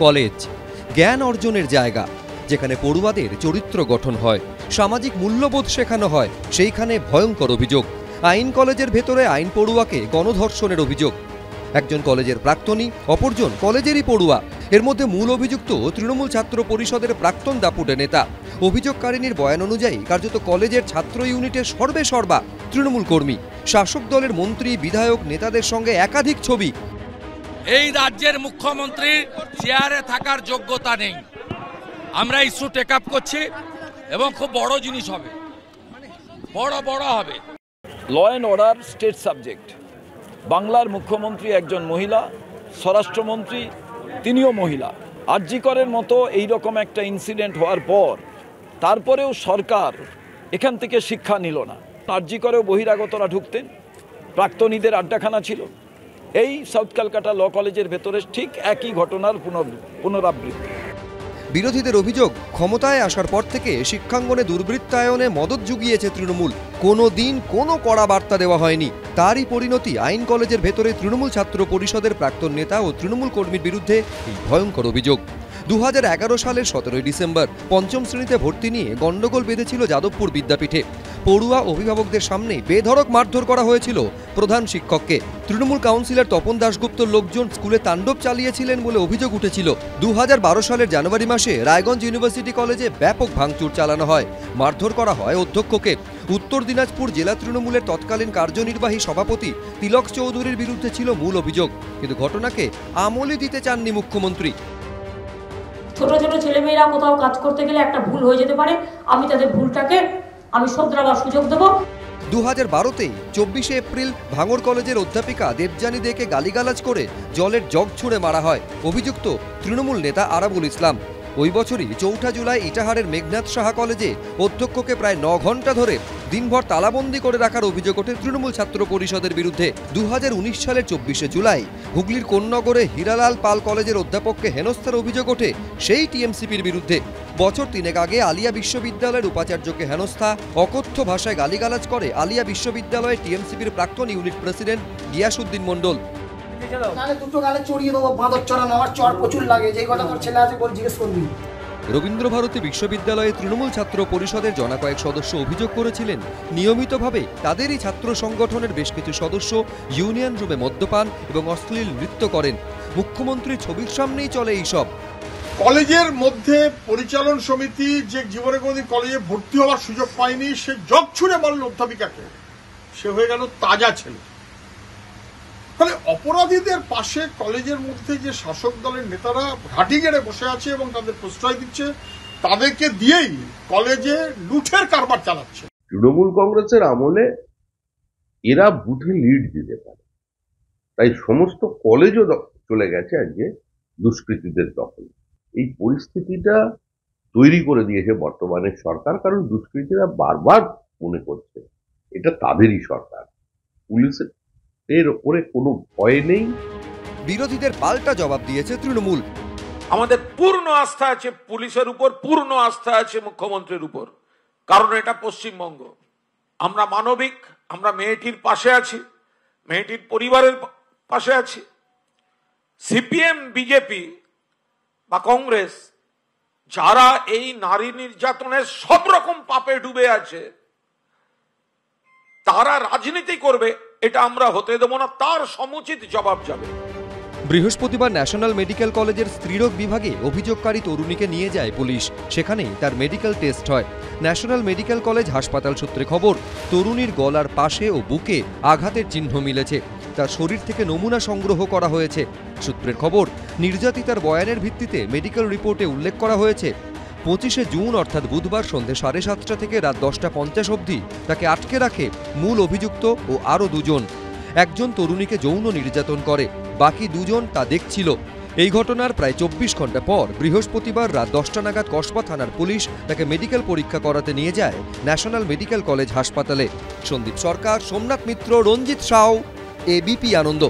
College জ্ঞান অর্জনের জায়গা, যেখানে পড়ুয়াদের চরিত্র গঠন হয়, সামাজিক মূল্যবোধ শেখানো হয়, সেইখানে ভয়ঙ্কর অভিযোগ। আইন কলেজের ভেতরে আইন পড়ুয়াকে গণধর্ষণের অভিযোগ। একজন কলেজের প্রাক্তনী, অপরজন কলেজেরই পড়ুয়া। এর মধ্যে মূল অভিযুক্ত তৃণমূল ছাত্র পরিষদের প্রাক্তন দাপুটে নেতা। অভিযোগকারিনীর বয়ান অনুযায়ী কার্যত কলেজের ছাত্র ইউনিটের সর্বেসর্বা তৃণমূল কর্মী। শাসক দলের মন্ত্রী, বিধায়ক, নেতাদের সঙ্গে একাধিক ছবি। এই রাজ্যের মুখ্যমন্ত্রীর চেয়ারে থাকার যোগ্যতা নেই। আমরা ইস্যু টেক আপ করছি এবং খুব বড় জিনিস হবে, বড় হবে। Law and order state subject. বাংলার মুখ্যমন্ত্রী একজন মহিলা, স্বরাষ্ট্রমন্ত্রী তিনিও মহিলা। আরজি করের মতো এইরকম একটা ইনসিডেন্ট হওয়ার পর তারপরেও সরকার এখান থেকে শিক্ষা নিল না। আরজি করেও বহিরাগতরা ঢুকতেন, প্রাক্তনীদের আড্ডাখানা ছিল। এই সাউথ ক্যালকাটা ল কলেজের ভেতরে ঠিক একই ঘটনার পুনরাবৃত্তি। বিরোধীদের অভিযোগ, ক্ষমতায় আসার পর থেকে শিক্ষাঙ্গনে দুর্বৃত্তায়নে মদত জুগিয়েছে তৃণমূল। কোনো দিন কোনো কড়া বার্তা দেওয়া হয়নি। তারই পরিণতি আইন কলেজের ভেতরে তৃণমূল ছাত্র পরিষদের প্রাক্তন নেতা ও তৃণমূল কর্মীর বিরুদ্ধে এই ভয়ঙ্কর অভিযোগ। 2011 সালের 17 ডিসেম্বর পঞ্চম শ্রেণীতে ভর্তি নিয়ে গন্ডগোল বেঁধেছিল যাদবপুর বিদ্যাপীঠে। পড়ুয়া অভিভাবকদের সামনে বেধড়ক মারধর করা হয়েছিল প্রধান শিক্ষককে। তৃণমূল কাউন্সিলর তপন দাশগুপ্তর লোকজন স্কুলে তাণ্ডব চালিয়েছিলেন বলে অভিযোগ উঠেছিল। 2012 সালের জানুয়ারি মাসে রায়গঞ্জ ইউনিভার্সিটি কলেজে ব্যাপক ভাঙচুর চালানো হয়, মারধর করা হয় অধ্যক্ষকে। উত্তর দিনাজপুর জেলা তৃণমূলের তৎকালীন কার্যনির্বাহী সভাপতি তিলক চৌধুরীর বিরুদ্ধে ছিল মূল অভিযোগ, কিন্তু ঘটনাকে আমলই দিতে চাননি মুখ্যমন্ত্রী। ছোট ছোট ছেলেমেয়েরা কোথাও কাজ করতে গেলে একটা ভুল হয়ে যেতে পারে, আমি তাদের ভুলটাকে শোধরাবার সুযোগ দেব। 2012-তেই 24 এপ্রিল ভাঙড় কলেজের অধ্যাপিকা দেবযানী দেকে গালিগালাজ করে জলের জগ ছুঁড়ে মারা হয় অভিযুক্ত তৃণমূল নেতা আরাবুল ইসলাম। ওই বছরই 4 জুলাই ইটাহারের মেঘনাথ সাহা কলেজে অধ্যক্ষকে প্রায় 9 ঘন্টা ধরে দিনভর তালাবন্দি করে রাখার অভিযোগ ওঠে তৃণমূল ছাত্র পরিষদের বিরুদ্ধে। 2019 সালের 24 জুলাই হুগলির কোন্নগরে হীরালাল পাল কলেজের অধ্যাপককে হেনস্থার অভিযোগ ওঠে সেই টিএমসিপির বিরুদ্ধে। বছর 3 আগে আলিয়া বিশ্ববিদ্যালয়ের উপাচার্যকে হেনস্থা, অকথ্য ভাষায় গালিগালাজ করে আলিয়া বিশ্ববিদ্যালয়ে টিএমসিপির প্রাক্তন ইউনিট প্রেসিডেন্ট গিয়াসউদ্দিন মণ্ডল। রবীন্দ্রভারতী বিশ্ববিদ্যালয়ে তৃণমূল ছাত্র পরিষদের জনা কয়েক সদস্য অভিযোগ করেছিলেন, নিয়মিতভাবে তাদেরই ছাত্র সংগঠনের বেশ কিছু সদস্য ইউনিয়ন রুমে মদ্যপান এবং অশ্লীল নৃত্য করেন। মুখ্যমন্ত্রীর ছবির সামনেই চলে এইসব। কলেজের মধ্যে পরিচালন সমিতি যে জীবনে কোনোদিন কলেজে ভর্তি হওয়ার সুযোগ পায়নি, সে জগ ছুঁড়ে মারল অধ্যাপিকাকে, সে হয়ে গেল তাজা ছেলে। ফলে অপরাধীদের পাশে কলেজের মধ্যে যে শাসক দলের নেতারা ঘাঁটি গেড়ে বসে আছে এবং তাদের প্রশ্রয় দিচ্ছে, তাদেরকে দিয়েই কলেজে লুঠের কারবার চালাচ্ছে। তৃণমূল কংগ্রেসের আমলে এরা বুথে লিড দিতে পারে, তাই সমস্ত কলেজও চলে গেছে আজকে দুষ্কৃতীদের দখলে। এই পরিস্থিতিটা তৈরি করে দিয়েছে বর্তমানে সরকার, কারণ দুষ্কৃতীরা বারবার মনে করছে এটা তাদেরই সরকার, পুলিশের এর ওপরে কোনো ভয় নেই। বিরোধীদের পাল্টা জবাব দিয়েছে তৃণমূল। আমাদের পূর্ণ আস্থা আছে পুলিশের উপর, পূর্ণ আস্থা আছে মুখ্যমন্ত্রীর উপর, কারণ এটা পশ্চিমবঙ্গ। আমরা মানবিক, আমরা মেয়েটির পাশে আছি, মেয়েটির পরিবারের পাশে আছি। সিপিএম, বিজেপি বা কংগ্রেস যারা এই নারী নির্যাতনের সব রকম পাপে ডুবে আছে, তারা রাজনীতি করবে, এটা আমরা হতে দেব না, তার সমুচিত জবাব যাবে। বৃহস্পতিবার ন্যাশনাল মেডিকেল কলেজের স্ত্রীরোগ বিভাগে অভিযোগকারী তরুণীকে নিয়ে যায় পুলিশ। সেখানেই তার মেডিকেল টেস্ট হয়। ন্যাশনাল মেডিকেল কলেজ হাসপাতাল সূত্রে খবর, তরুণীর গলার পাশে ও বুকে আঘাতের চিহ্ন মিলেছে। তার শরীর থেকে নমুনা সংগ্রহ করা হয়েছে। সূত্রের খবর, নির্যাতিতার বয়ানের ভিত্তিতে মেডিকেল রিপোর্টে উল্লেখ করা হয়েছে 25 জুন অর্থাৎ বুধবার সন্ধ্যে 7:30 থেকে রাত 10:50 অবধি তাকে আটকে রাখে মূল অভিযুক্ত ও আরও 2 জন। একজন তরুণীকে যৌন নির্যাতন করে, বাকি 2 জন তা দেখছিল। এই ঘটনার প্রায় 24 ঘন্টা পর বৃহস্পতিবার রাত 10টা নাগাদ কসবা থানার পুলিশ তাকে মেডিকেল পরীক্ষা করাতে নিয়ে যায় ন্যাশনাল মেডিকেল কলেজ হাসপাতালে। সন্দীপ সরকার, সোমনাথ মিত্র, রঞ্জিত সাউ, এবিপি আনন্দ।